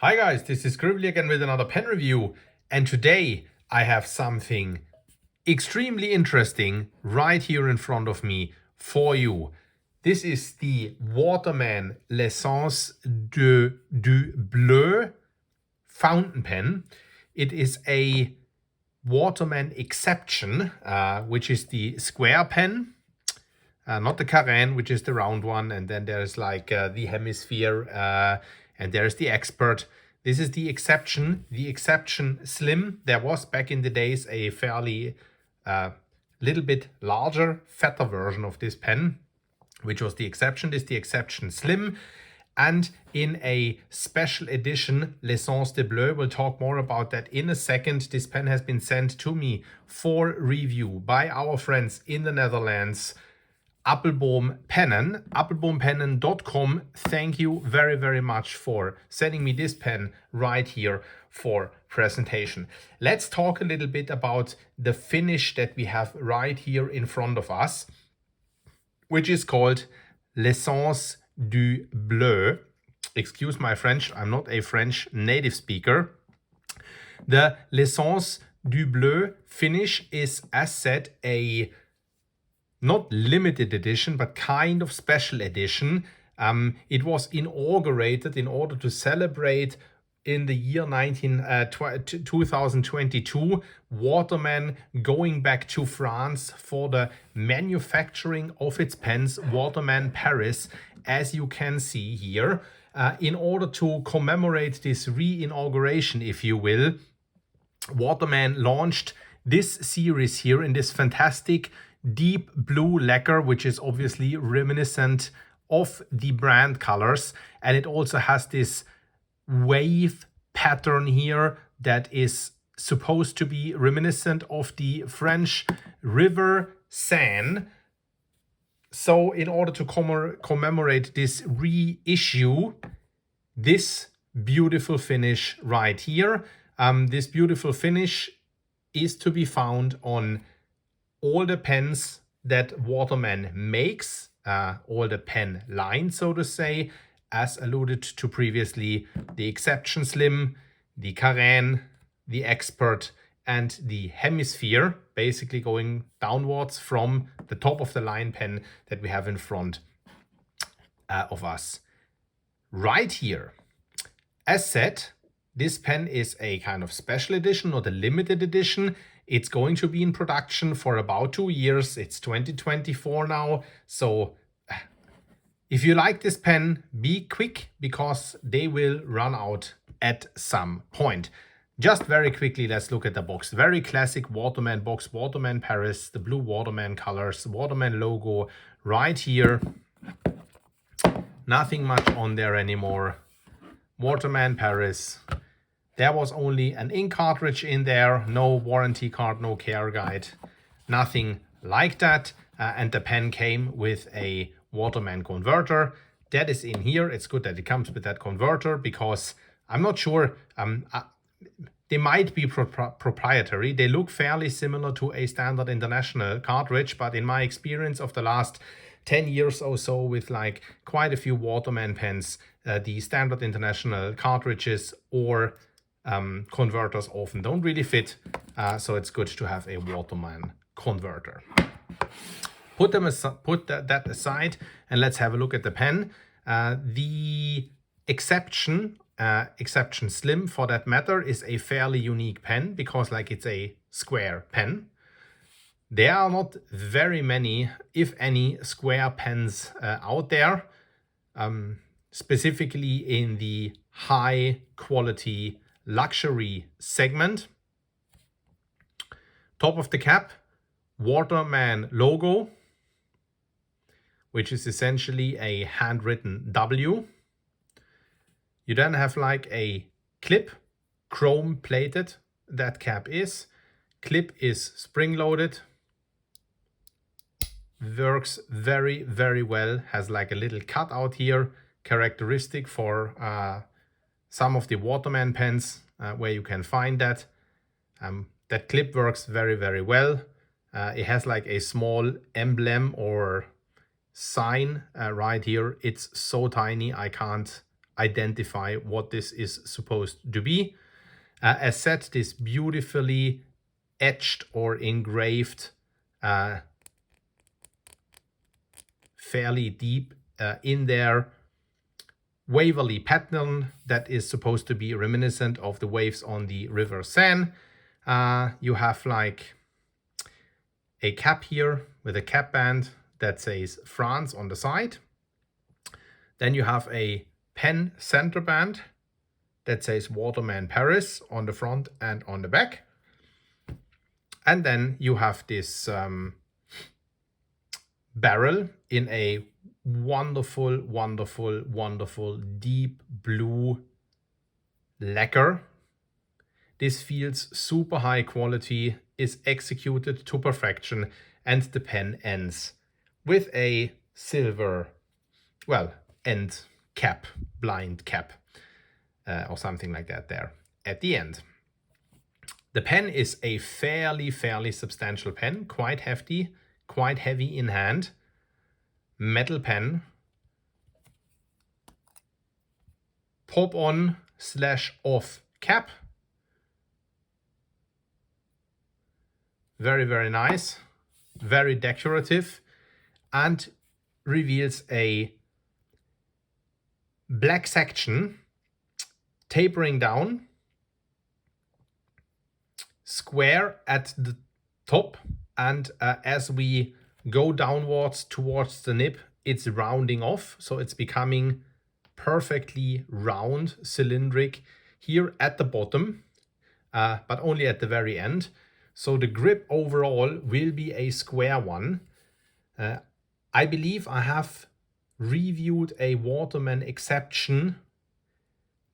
Hi guys, this is Scribbly again with another pen review, and today I have something extremely interesting right here in front of me for you. This is the Waterman L'Essence du Bleu fountain pen. It is a Waterman Exception, which is the square pen. Not the Carène, which is the round one, and then there's like the Hemisphere, and there's the Expert. This is the Exception Slim. There was back in the days a fairly little bit larger, fatter version of this pen, which was the Exception. This is the Exception Slim. And in a special edition, L'Essence de Bleu, we'll talk more about that in a second. This pen has been sent to me for review by our friends in the Netherlands, Appelboom Pennen, appelboompennen.com. Thank you very, very much for sending me this pen right here for presentation. Let's talk a little bit about the finish that we have right here in front of us, which is called L'Essence du Bleu. Excuse my French, I'm not a French native speaker. The L'Essence du Bleu finish is, as said, a not limited edition, but kind of special edition. It was inaugurated in order to celebrate in the year 2022, Waterman going back to France for the manufacturing of its pens, Waterman Paris, as you can see here. In order to commemorate this re-inauguration, if you will, Waterman launched this series here in this fantastic deep blue lacquer, which is obviously reminiscent of the brand colors, and it also has this wave pattern here that is supposed to be reminiscent of the French River Seine. So in order to commemorate this reissue, this beautiful finish right here, this beautiful finish is to be found on all the pens that Waterman makes, all the pen line, so to say, as alluded to previously, the Exception Slim, the Carène, the Expert, and the Hemisphere, basically going downwards from the top of the line pen that we have in front of us. Right here, as said, this pen is a kind of special edition or the limited edition. It's going to be in production for about 2 years. It's 2024 now. So if you like this pen, be quick because they will run out at some point. Just very quickly, let's look at the box. Very classic Waterman box, Waterman Paris, the blue Waterman colors, Waterman logo right here. Nothing much on there anymore. Waterman Paris. There was only an ink cartridge in there, no warranty card, no care guide, nothing like that. And the pen came with a Waterman converter. That is in here. It's good that it comes with that converter because I'm not sure, they might be proprietary. They look fairly similar to a standard international cartridge, but in my experience of the last 10 years or so with like quite a few Waterman pens, the standard international cartridges or converters often don't really fit, so it's good to have a Waterman converter. Put that aside and let's have a look at the pen. The Exception Slim, for that matter, is a fairly unique pen because like it's a square pen. There are not very many, if any, square pens out there, specifically in the high quality luxury segment. Top of the cap, Waterman logo, which is essentially a handwritten W. You then have like a clip, chrome plated, that cap is. Clip is spring loaded. Works very, very well. Has like a little cutout here, characteristic for some of the Waterman pens where you can find that. That clip works very, very well. It has like a small emblem or sign right here. It's so tiny, I can't identify what this is supposed to be. As said, this beautifully etched or engraved, fairly deep in there, Waverly pattern that is supposed to be reminiscent of the waves on the River Seine. You have like a cap here with a cap band that says France on the side. Then you have a pen center band that says Waterman Paris on the front and on the back. And then you have this barrel in a wonderful, wonderful, wonderful deep blue lacquer. This feels super high quality, is executed to perfection, and the pen ends with a silver, well, end cap, blind cap, or something like that there at the end. The pen is a fairly substantial pen, quite hefty, quite heavy in hand. Metal pen. Pop on / off cap. Very nice, very decorative, and reveals a black section tapering down, square at the top, and as we go downwards towards the nib, it's rounding off, so it's becoming perfectly round, cylindric here at the bottom, but only at the very end. So the grip overall will be a square one. I believe I have reviewed a Waterman Exception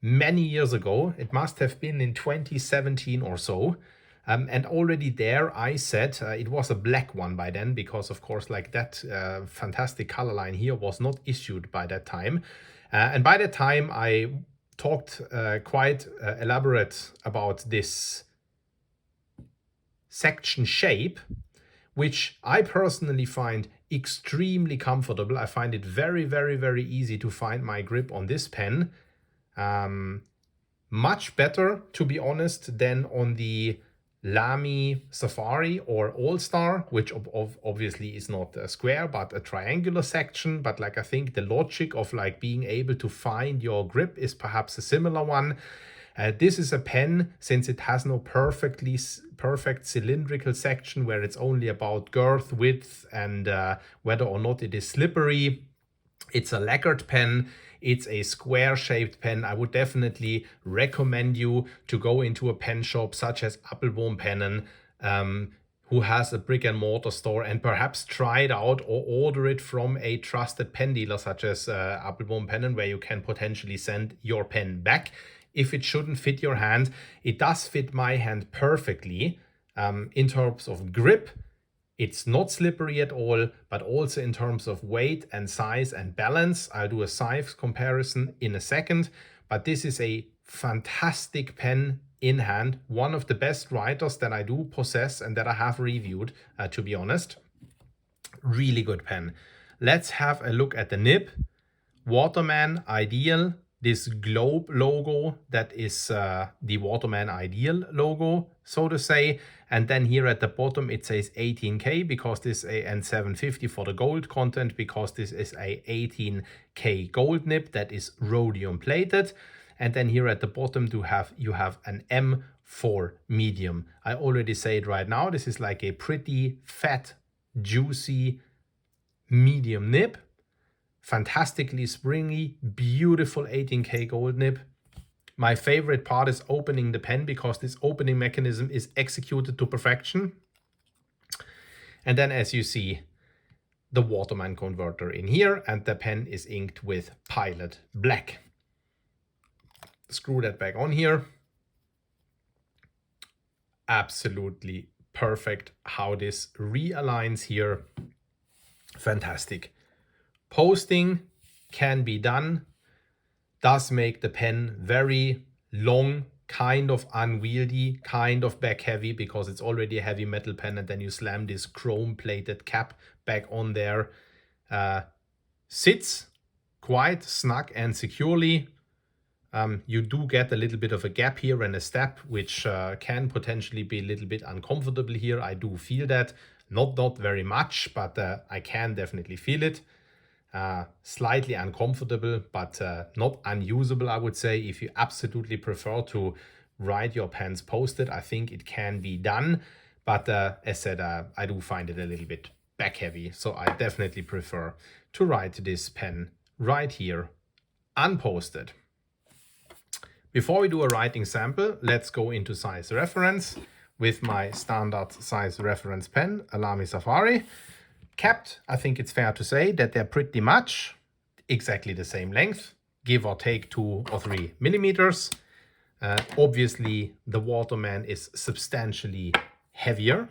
many years ago. It must have been in 2017 or so. And already there I said it was a black one by then, because of course like that fantastic color line here was not issued by that time. And by that time I talked quite elaborate about this section shape, which I personally find extremely comfortable. I find it very easy to find my grip on this pen. Much better, to be honest, than on the Lamy Safari or All-Star, which obviously is not a square but a triangular section. But like I think the logic of like being able to find your grip is perhaps a similar one. This is a pen, since it has no perfect cylindrical section where it's only about girth, width, and whether or not it is slippery. It's a lacquered pen. It's a square-shaped pen. I would definitely recommend you to go into a pen shop such as Appelboom-Pennen, who has a brick and mortar store, and perhaps try it out or order it from a trusted pen dealer such as Appelboom-Pennen, where you can potentially send your pen back if it shouldn't fit your hand. It does fit my hand perfectly in terms of grip. It's not slippery at all, but also in terms of weight and size and balance. I'll do a size comparison in a second, but this is a fantastic pen in hand. One of the best writers that I do possess and that I have reviewed, to be honest. Really good pen. Let's have a look at the nib. Waterman Ideal. This globe logo that is the Waterman Ideal logo, so to say. And then here at the bottom it says 18K because this and 750 for the gold content, because this is a 18K gold nib that is rhodium plated. And then here at the bottom you have an M for medium. I already say it right now, this is like a pretty fat, juicy medium nib. Fantastically springy, beautiful 18K gold nib. My favorite part is opening the pen, because this opening mechanism is executed to perfection. And then as you see, the Waterman converter in here, and the pen is inked with Pilot Black. Screw that back on here. Absolutely perfect how this realigns here. Fantastic. Posting can be done, does make the pen very long, kind of unwieldy, kind of back heavy, because it's already a heavy metal pen, and then you slam this chrome plated cap back on there. Sits quite snug and securely. You do get a little bit of a gap here and a step, which can potentially be a little bit uncomfortable here. I do feel that, not very much, but I can definitely feel it. Slightly uncomfortable, but not unusable, I would say. If you absolutely prefer to write your pens posted, I think it can be done. But as said, I do find it a little bit back heavy, so I definitely prefer to write this pen right here unposted. Before we do a writing sample, let's go into size reference with my standard size reference pen, Alamy Safari. Capped, I think it's fair to say that they're pretty much exactly the same length, give or take 2 or 3 millimeters. Obviously, the Waterman is substantially heavier.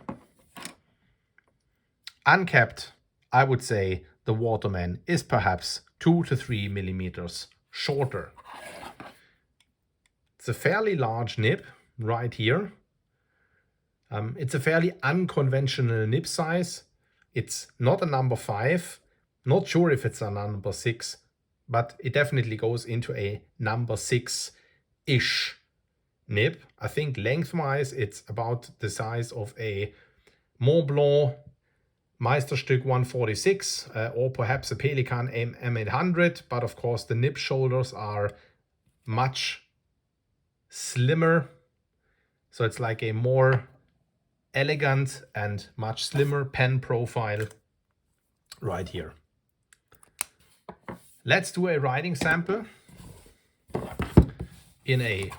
Uncapped, I would say the Waterman is perhaps 2 to 3 millimeters shorter. It's a fairly large nib right here. It's a fairly unconventional nib size. It's not a number 5, not sure if it's a number 6, but it definitely goes into a number 6-ish nib. I think lengthwise it's about the size of a Bleu Meisterstück 146 or perhaps a Pelikan M800, but of course the nib shoulders are much slimmer, so it's like a more elegant and much slimmer pen profile right here. Let's do a writing sample in a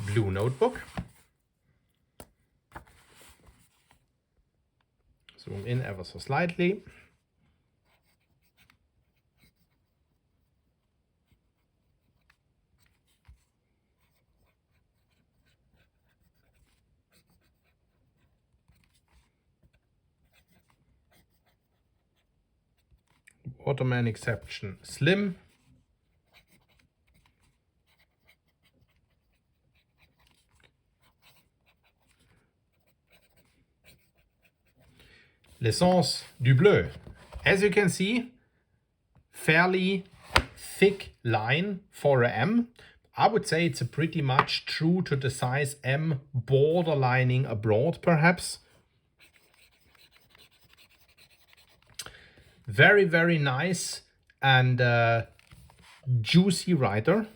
blue notebook. Zoom in ever so slightly. Waterman exception slim. L'essence du bleu. As you can see, fairly thick line for a M. I would say it's a pretty much true to the size M, borderlining abroad perhaps. Very, very nice and juicy writer.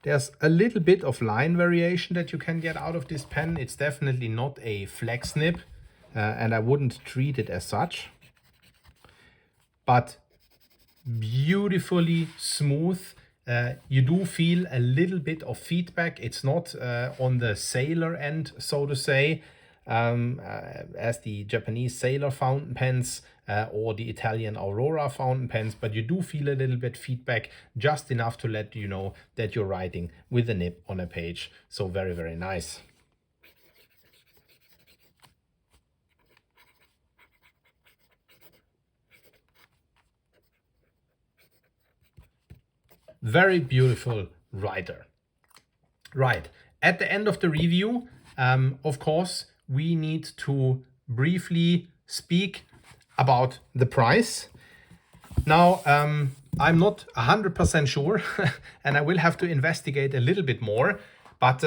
There's a little bit of line variation that you can get out of this pen. It's definitely not a flex nib, and I wouldn't treat it as such. But beautifully smooth. You do feel a little bit of feedback. It's not on the sailor end, so to say, as the Japanese sailor fountain pens or the Italian Aurora fountain pens, but you do feel a little bit feedback, just enough to let you know that you're writing with a nib on a page. So very, very nice. Very beautiful writer. Right, at the end of the review, of course, we need to briefly speak about the price. Now, I'm not 100% sure, and I will have to investigate a little bit more, but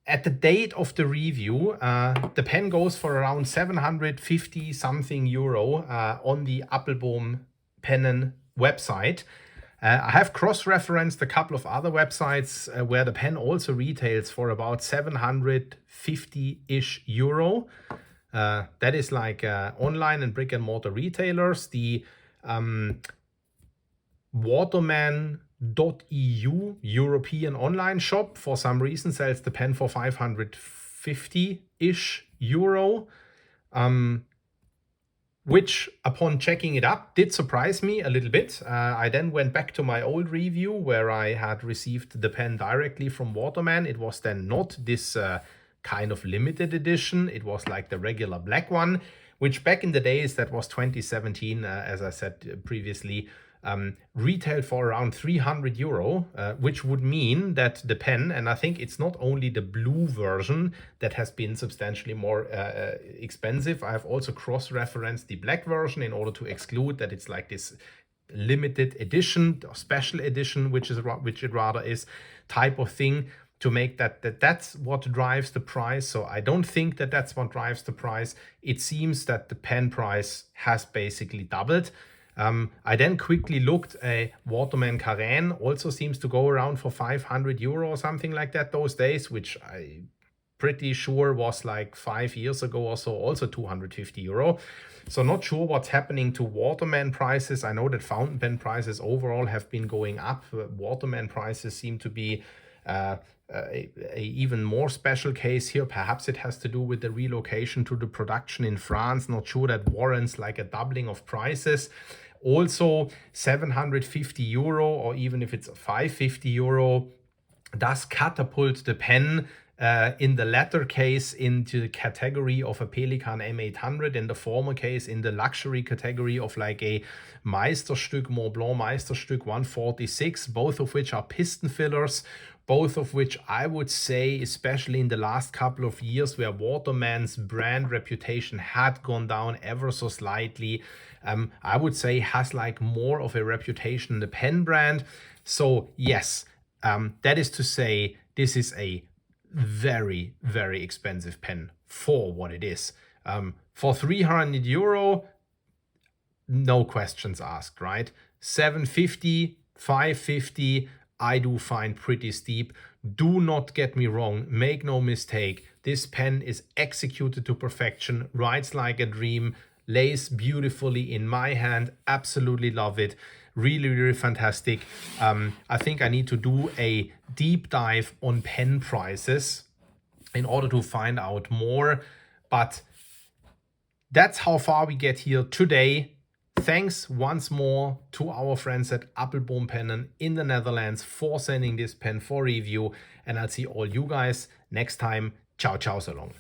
at the date of the review, the pen goes for around 750 something euro on the Appelboom Pennen website. I have cross-referenced a couple of other websites where the pen also retails for about 750-ish euro. That is like online and brick and mortar retailers. The Waterman.eu European online shop for some reason sells the pen for 550-ish euro. Which, upon checking it up, did surprise me a little bit. I then went back to my old review where I had received the pen directly from Waterman. It was then not this kind of limited edition. It was like the regular black one, which back in the days, that was 2017, as I said previously, retailed for around 300 euro, which would mean that the pen, and I think it's not only the blue version that has been substantially more expensive. I have also cross-referenced the black version in order to exclude that it's like this limited edition or special edition, which it rather is, type of thing, to make that's what drives the price. So I don't think that that's what drives the price. It seems that the pen price has basically doubled. I then quickly looked, a Waterman Carène also seems to go around for 500 euro or something like that those days, which I pretty sure was like 5 years ago or so also 250 euro. So not sure what's happening to Waterman prices. I know that fountain pen prices overall have been going up. Waterman prices seem to be a even more special case here. Perhaps it has to do with the relocation to the production in France. Not sure that warrants like a doubling of prices. Also 750 euro, or even if it's 550 euro, does catapult the pen in the latter case into the category of a Pelikan M800, in the former case in the luxury category of like a Meisterstück, Mont Blanc Meisterstück 146, both of which are piston fillers, both of which I would say, especially in the last couple of years where Waterman's brand reputation had gone down ever so slightly, I would say has like more of a reputation in the pen brand. So yes, that is to say, this is a very, very expensive pen for what it is. For 300 euro, no questions asked, right? 750, 550, I do find pretty steep. Do not get me wrong, make no mistake, this pen is executed to perfection, writes like a dream, lays beautifully in my hand, absolutely love it. Really, really fantastic. I think I need to do a deep dive on pen prices in order to find out more. But that's how far we get here today. Thanks once more to our friends at Appelboom Pennen in the Netherlands for sending this pen for review. And I'll see all you guys next time. Ciao, ciao, so long.